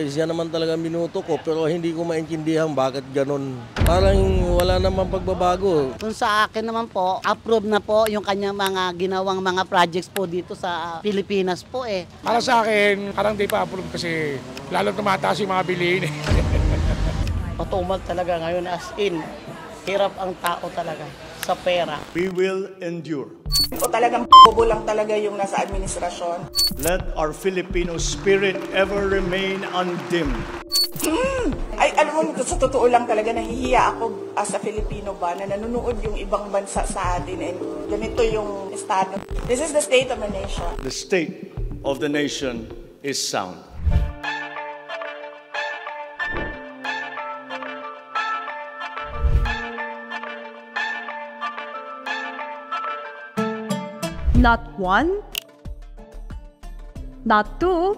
siya naman talaga minuto ko pero hindi ko maintindihan bakit ganun. Parang wala naman pagbabago. Kung sa akin naman po, approve na po yung kanyang mga ginawang mga projects po dito sa Pilipinas po eh. Para sa akin, parang di pa approve kasi lalo tumataas yung mga bilihin. Matumal talaga ngayon as in, hirap ang tao talaga sa pera. We will endure. O talagang bobo lang talaga yung nasa administrasyon. Let our Filipino spirit ever remain undimmed. Ay, alam mo, sa totoo lang talaga, nahihiya ako as a Filipino ba, na nanonood yung ibang bansa sa atin and ganito yung estado. This is the state of the nation. The state of the nation is sound. Not one, not two,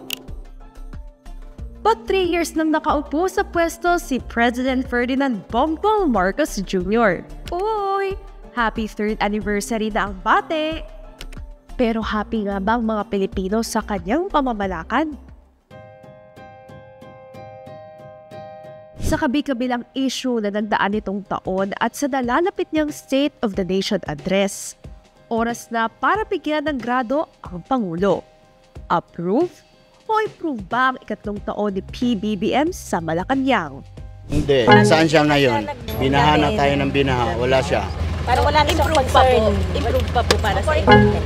but 3 years nang nakaupo sa pwesto si President Ferdinand Bongbong Marcos Jr. Uy! Happy 3rd anniversary na ang bate! Pero happy nga ba ang mga Pilipino sa kanyang pamamalakad? Sa kabi-kabilang issue na nagdaan nitong taon at sa nalalapit niyang State of the Nation address, oras na para bigyan ng grado ang Pangulo. Approve o improve ba ang ikatlong taon ni PBBM sa Malacanang? Hindi. Saan siya ngayon? Binaha na tayo ng binaha. Wala siya. Parang wala na siyang concern. Improve pa po para sa inyo.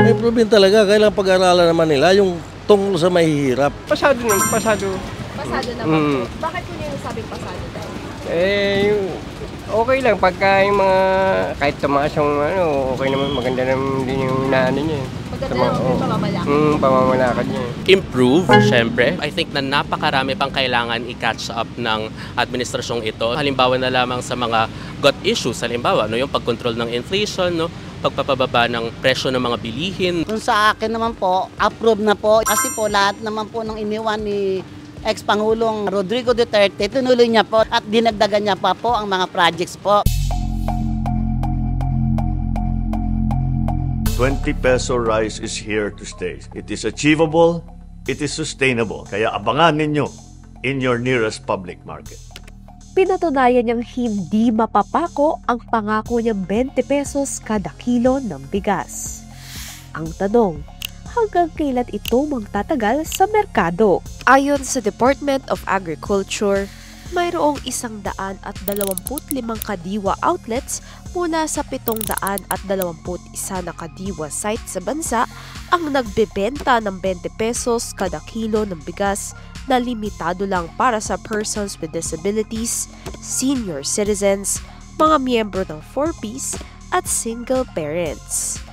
Improve din talaga. Kailangan pag-aralan naman nila yung tungkol sa mahihirap. Pasado naman, pasado. Pasado naman po. Bakit po niyo sabing pasado tayo? Okay lang pagka yung mga kahit tumaas yung okay naman, maganda naman din yung inaano niya. Maganda naman yung pamamalakad. Pamamalakad niya. Improve, syempre. I think na napakarami pang kailangan i-catch up ng administrasyong ito. Halimbawa na lamang sa mga gut issues, halimbawa yung pagkontrol ng inflation, pagpapababa ng presyo ng mga bilihin. Kung sa akin naman po, approve na po. Kasi po lahat naman po ng iniwan ni ex-Pangulong Rodrigo Duterte, tinuloy niya po at dinagdagan niya pa po ang mga projects po. 20 peso rice is here to stay. It is achievable, it is sustainable. Kaya abangan ninyo in your nearest public market. Pinatunayan niyang hindi mapapako ang pangako niyang 20 pesos kada kilo ng bigas. Ang tanong, hanggang kailan ito magtatagal sa merkado? Ayon sa Department of Agriculture, mayroong 125 kadiwa outlets mula sa 721 na kadiwa site sa bansa ang nagbebenta ng 20 pesos kada kilo ng bigas na limitado lang para sa persons with disabilities, senior citizens, mga miyembro ng 4Ps at single parents.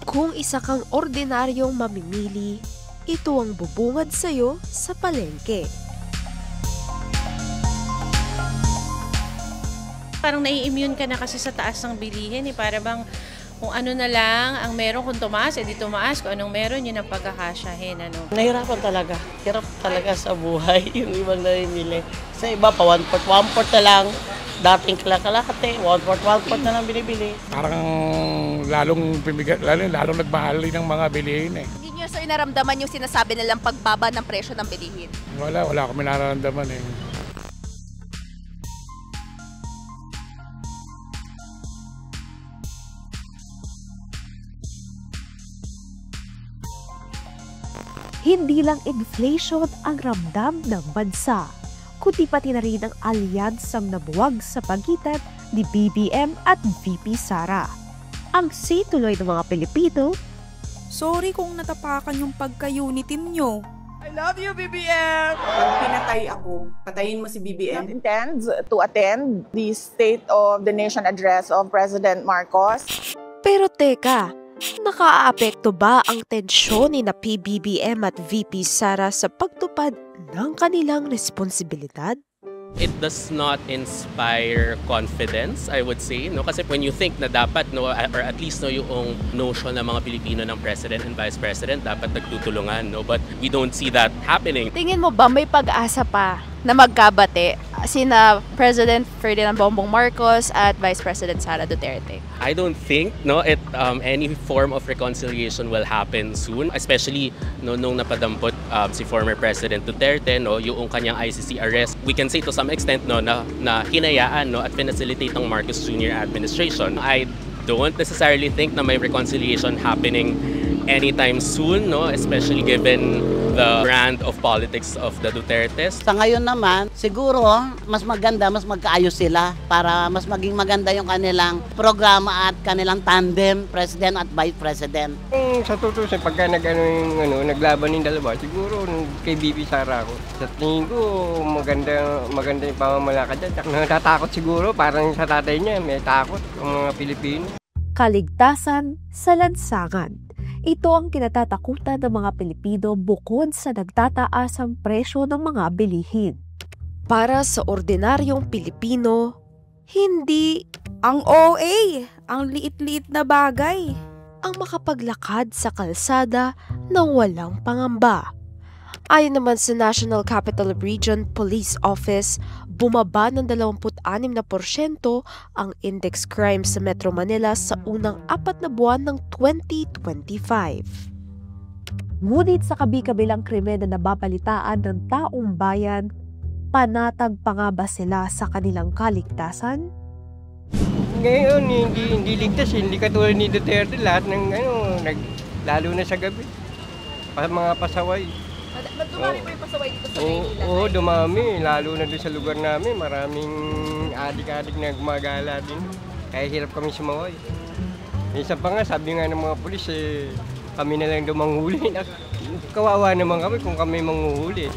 Kung isa kang ordinaryong mamimili, ito ang bubungad sa'yo sa palengke. Parang nai-immune ka na kasi sa taas ng bilihin. Para bang kung ano na lang ang meron, kung tumaas, edi tumaas. Kung anong meron, yun ang pagkakasyahin. Nahirapan talaga. Hirap talaga sa buhay yung ibang namimili. Sa iba pa, 1/4 na lang. Dating kalahati, 1/4 na lang binibili. Parang lalong nagmahal ng mga bilihin eh. Hindi nyo so inaramdaman yung sinasabi nilang pagbaba ng presyo ng bilihin? Wala kami nararamdaman eh. Hindi lang inflation ang ramdam ng bansa, kundi pati na rin ang alyansang nabuwag sa pagitan ni BBM at VP Sara. Ang say tuloy ng mga Pilipino, Sorry kung natapakan yung pagka-unitin nyo. I love you, BBM! Pag pinatay ako, patayin mo si BBM. Intends to attend the State of the Nation address of President Marcos. Pero teka, nakaaapekto ba ang tensyon ni na PBBM at VP Sara sa pagtupad ng kanilang responsibilidad? It does not inspire confidence, I would say, kasi when you think na dapat, or at least yung notion ng mga Pilipino ng President and Vice President dapat nagtutulungan, but we don't see that happening. Tingin mo ba may pag-asa pa na magkabate sina President Ferdinand Bongbong Marcos at Vice President Sara Duterte? I don't think any form of reconciliation will happen soon, especially nung napadampot si former President Duterte, yung kanyang ICC arrest. We can say to some extent na hinayaan at facilitate ng Marcos Jr. administration. I don't necessarily think na may reconciliation happening anytime soon, especially given the brand of politics of the Dutertes. Sa ngayon naman, siguro mas maganda, mas magkaayos sila para mas maging maganda yung kanilang programa at kanilang tandem, President at Vice President. Sa tutusin, pagka naglaban yung dalawa, siguro kay BP Sara ako. Sa tingin ko, maganda yung pamamalakad dyan. Natatakot siguro, parang sa tatay niya, may takot ang mga Pilipino. Kaligtasan sa lansangan. Ito ang kinatatakutan ng mga Pilipino bukod sa nagtataasang presyo ng mga bilihin. Para sa ordinaryong Pilipino, hindi ang OA, ang liit-liit na bagay, ang makapaglakad sa kalsada ng walang pangamba. Ayon naman sa National Capital Region Police Office, bumaba ng 26% ang index crime sa Metro Manila sa unang 4 na buwan ng 2025. Ngunit sa kabi-kabilang krimen na nababalitaan ng taong bayan, panatag pa nga ba sila sa kanilang kaligtasan? Ngayon, hindi ligtas, hindi katulad ni Duterte, lahat ng lalo na sa gabi, mga pasaway. Dumami pa yung pasaway dito sa Maynila? Oo, dumami. Lalo na doon sa lugar namin. Maraming adik-adik na gumagala din. Kaya hirap kami sumaway. Isa pa nga, sabi nga ng mga pulis, kami na lang daw manghuli. Kawawa naman kami kung kami manghuhuli.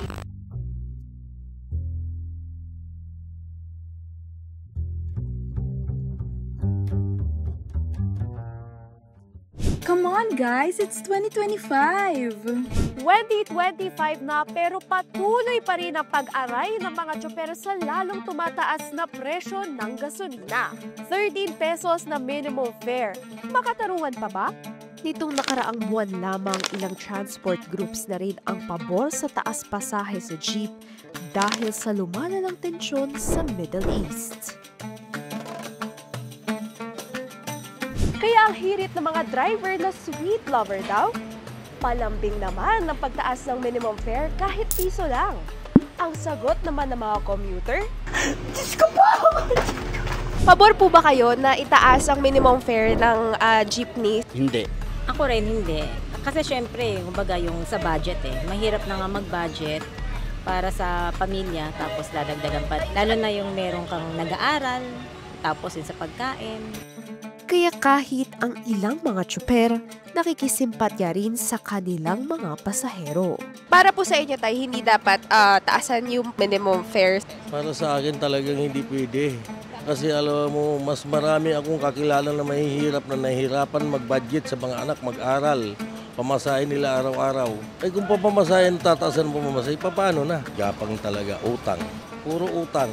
Come on guys, it's 2025! 2025 na pero patuloy pa rin ang pag-aray ng mga tsoper sa lalong tumataas na presyo ng gasolina. 13 pesos na minimum fare. Makatarungan pa ba? Nitong nakaraang buwan lamang, ilang transport groups na rin ang pabor sa taas pasahe sa jeep dahil sa lumalalang tensyon sa Middle East. Kaya ang hirit ng mga driver na sweet lover daw, palambing naman ng pagtaas ng minimum fare kahit piso lang. Ang sagot naman ng mga commuter, Diyos ko po! Pabor po ba kayo na itaas ang minimum fare ng jeepney? Hindi. Ako rin hindi. Kasi syempre, kumbaga yung sa budget mahirap na nga mag-budget para sa pamilya tapos dadagdagan pa. Lalo na yung meron kang nag-aaral, tapos yun sa pagkain. Kaya kahit ang ilang mga tsuper, nakikisimpatya rin sa kanilang mga pasahero. Para po sa inyo tayo, hindi dapat taasan yung minimum fare. Para sa akin talagang hindi pwede. Kasi alam mo, mas marami akong kakilala na mahihirap na nahihirapan mag-budget sa mga anak mag-aral. Pamasahin nila araw-araw. Ay kung papamasahin, tataasan mo pamasahin, paano na? Gapang talaga, utang. Puro utang.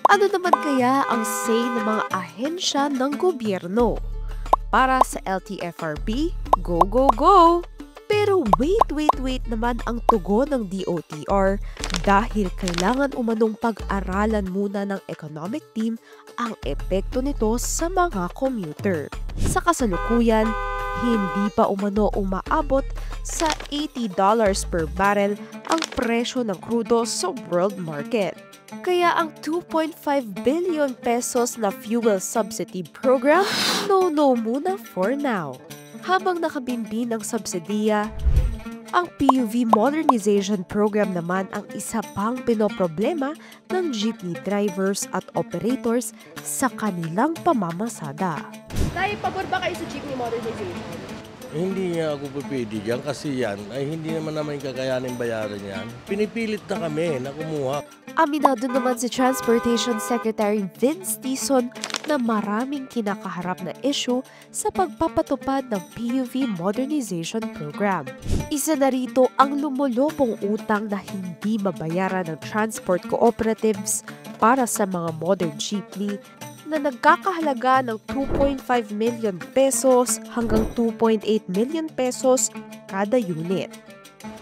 Ano naman kaya ang say ng mga ahensya ng gobyerno? Para sa LTFRB, go, go, go! Pero wait naman ang tugon ng DOTR dahil kailangan umanong pag-aralan muna ng economic team ang epekto nito sa mga commuter. Sa kasalukuyan, hindi pa umaabot sa $80 per barrel ang presyo ng krudo sa world market. Kaya ang 2.5 billion pesos na fuel subsidy program, no muna for now. Habang nakabinbin ang subsidiya, ang PUV modernization program naman ang isa pang pinoproblema ng jeepney drivers at operators sa kanilang pamamasada. Dahil pabor ba kayo sa jeepney modernization? Hindi nga ako pwede dyan kasi yan ay hindi naman kakayanin bayaran yan. Pinipilit na kami na kumuha. Aminado naman si Transportation Secretary Vince Dizon na maraming kinakaharap na issue sa pagpapatupad ng PUV Modernization Program. Isa na rito ang lumulubong utang na hindi mabayaran ng transport cooperatives para sa mga modern jeepney na nagkakahalaga ng 2.5 million pesos hanggang 2.8 million pesos kada unit.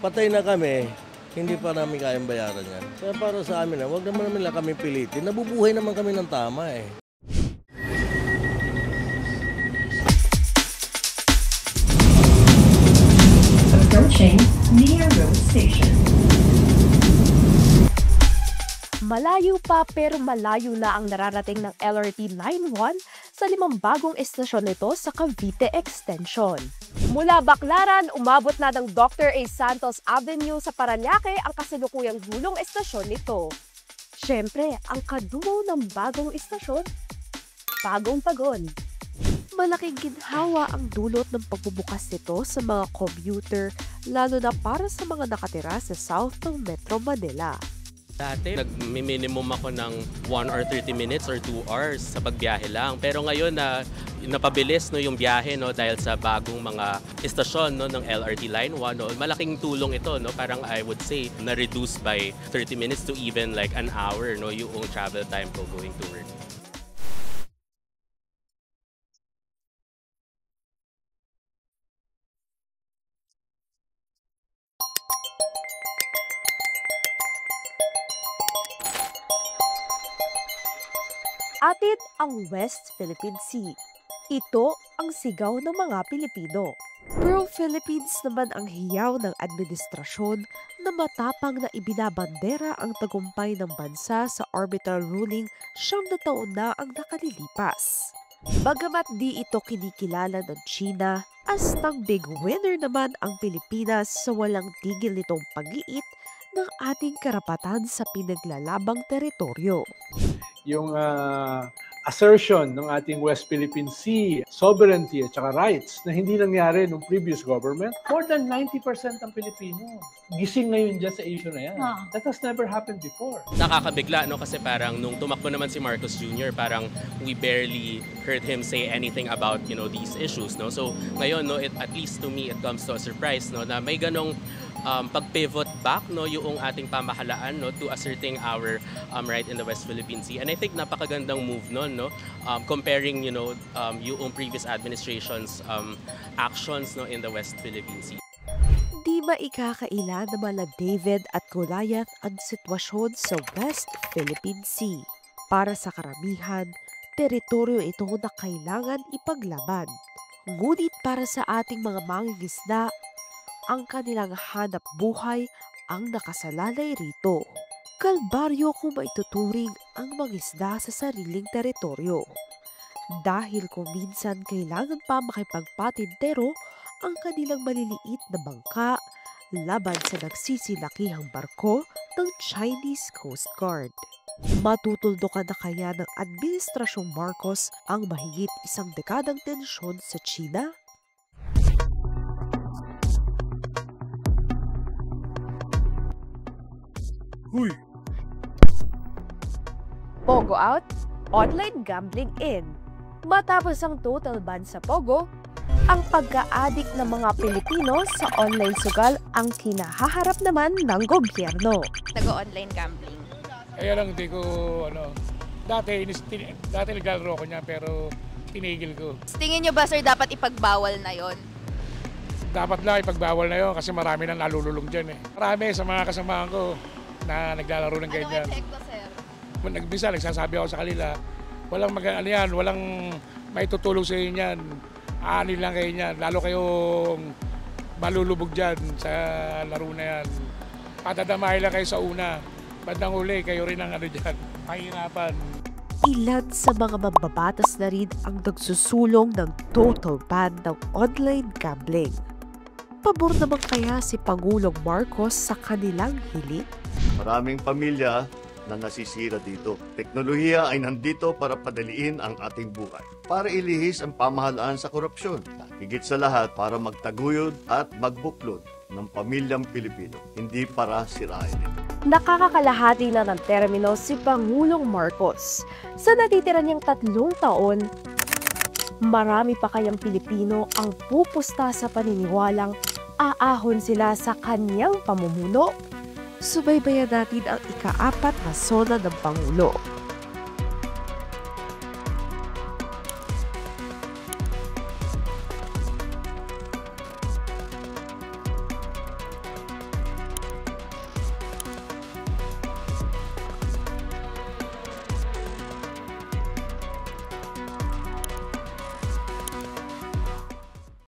Patay na kami Hindi pa namin kayang bayaran yan. Kaya para sa amin, wag naman nila kami pilitin. Nabubuhay naman kami ng tama eh. Approaching Nia Road Station. Malayo pa pero malayo na ang nararating ng LRT Line 1 sa 5 bagong estasyon nito sa Cavite Extension. Mula Baclaran, umabot na ng Dr. A. Santos Avenue sa Parañaque ang kasalukuyang gulong estasyon nito. Siyempre, ang kadumo ng bagong estasyon, Bagong Pagon. Malaking ginhawa ang dulot ng pagbubukas nito sa mga commuter, lalo na para sa mga nakatira sa south ng Metro Manila. Dati, nag-minimum ako ng 1 or 30 minutes or 2 hours sa pagbiyahe lang. Pero ngayon na napabilis no, yung biyahe no, dahil sa bagong mga estasyon no, ng LRT Line 1. No, malaking tulong ito. No, parang I would say na-reduce by 30 minutes to even like an hour no, yung travel time ko going to work. Atid ang West Philippine Sea. Ito ang sigaw ng mga Pilipino. Pro-Philippines naman ang hiyaw ng administrasyon na matapang na ibinabandera ang tagumpay ng bansa sa arbitral ruling 9 na taon na ang nakalilipas. Bagamat di ito kinikilala ng China, astang big winner naman ang Pilipinas sa walang tigil nitong pag-iit ng ating karapatan sa pinaglalabang teritoryo. Yung assertion ng ating West Philippine Sea sovereignty at saka rights na hindi nangyari nung previous government, more than 90% ng Pilipino gising ngayon dyan sa issue na yan. That has never happened before. Nakakabigla no kasi parang nung tumakbo naman si Marcos Jr. parang we barely heard him say anything about these issues no. So ngayon no at least to me it comes to a surprise no na may ganong pag-pivot back no yung ating pamahalaan no to asserting our right in the West Philippine Sea. And I think napakagandang move no comparing yung previous administration's actions no in the West Philippine Sea. Di maikakaila na mala David at Goliath ang sitwasyon sa West Philippine Sea. Para sa karamihan, teritoryo ito na kailangan ipaglaban. Ngunit para sa ating mga mangingisda, ang kanilang hanap buhay ang nakasalalay rito. Kalbaryo kung maituturing ang mangisda sa sariling teritoryo. Dahil kung minsan kailangan pa makipagpatintero ang kanilang maliliit na bangka laban sa nagsisilakihang barko ng Chinese Coast Guard. Matutuldukan na kaya ng Administrasyong Marcos ang mahigit 1 dekadang tensyon sa China? Huy! Pogo out, online gambling in. Matapos ang total ban sa Pogo, ang pagka-addict ng mga Pilipino sa online sugal ang kinahaharap naman ng gobyerno. Nag-online gambling. Kaya lang hindi ko, dati naglalaro ko niya pero tinigil ko. Tingin nyo ba sir dapat ipagbawal na yon? Dapat lang ipagbawal na yon kasi marami nang nalululong dyan eh. Marami sa mga kasamahan ko na naglalaro ng ganyan. Anong epekto sir? Nagbisa, nagsasabi ako sa kanila, walang walang maitutulong sa inyo yan. Aanin lang kayo niyan, lalo kayong malulubog dyan sa laro na yan. Patadamahin lang kayo sa una. Bandang huli, kayo rin ang dyan, mahirapan. Ilan sa mga mambabatas na rin ang nagsusulong ng total ban ng online gambling. Pabor naman kaya si Pangulong Marcos sa kanilang hiling? Maraming pamilya na nasisira dito. Teknolohiya ay nandito para padaliin ang ating buhay, para ilihis ang pamahalaan sa korupsyon. Higit sa lahat, para magtaguyod at magbuklod ng pamilyang Pilipino, hindi para sirain ito. Nakakakalahati na ng termino si Pangulong Marcos. Sa natitira niyang 3 taon, marami pa kayang Pilipino ang pupusta sa paniniwalang aahon sila sa kanyang pamumuno? Subaybayan natin ang ika-4 na sona ng Pangulo.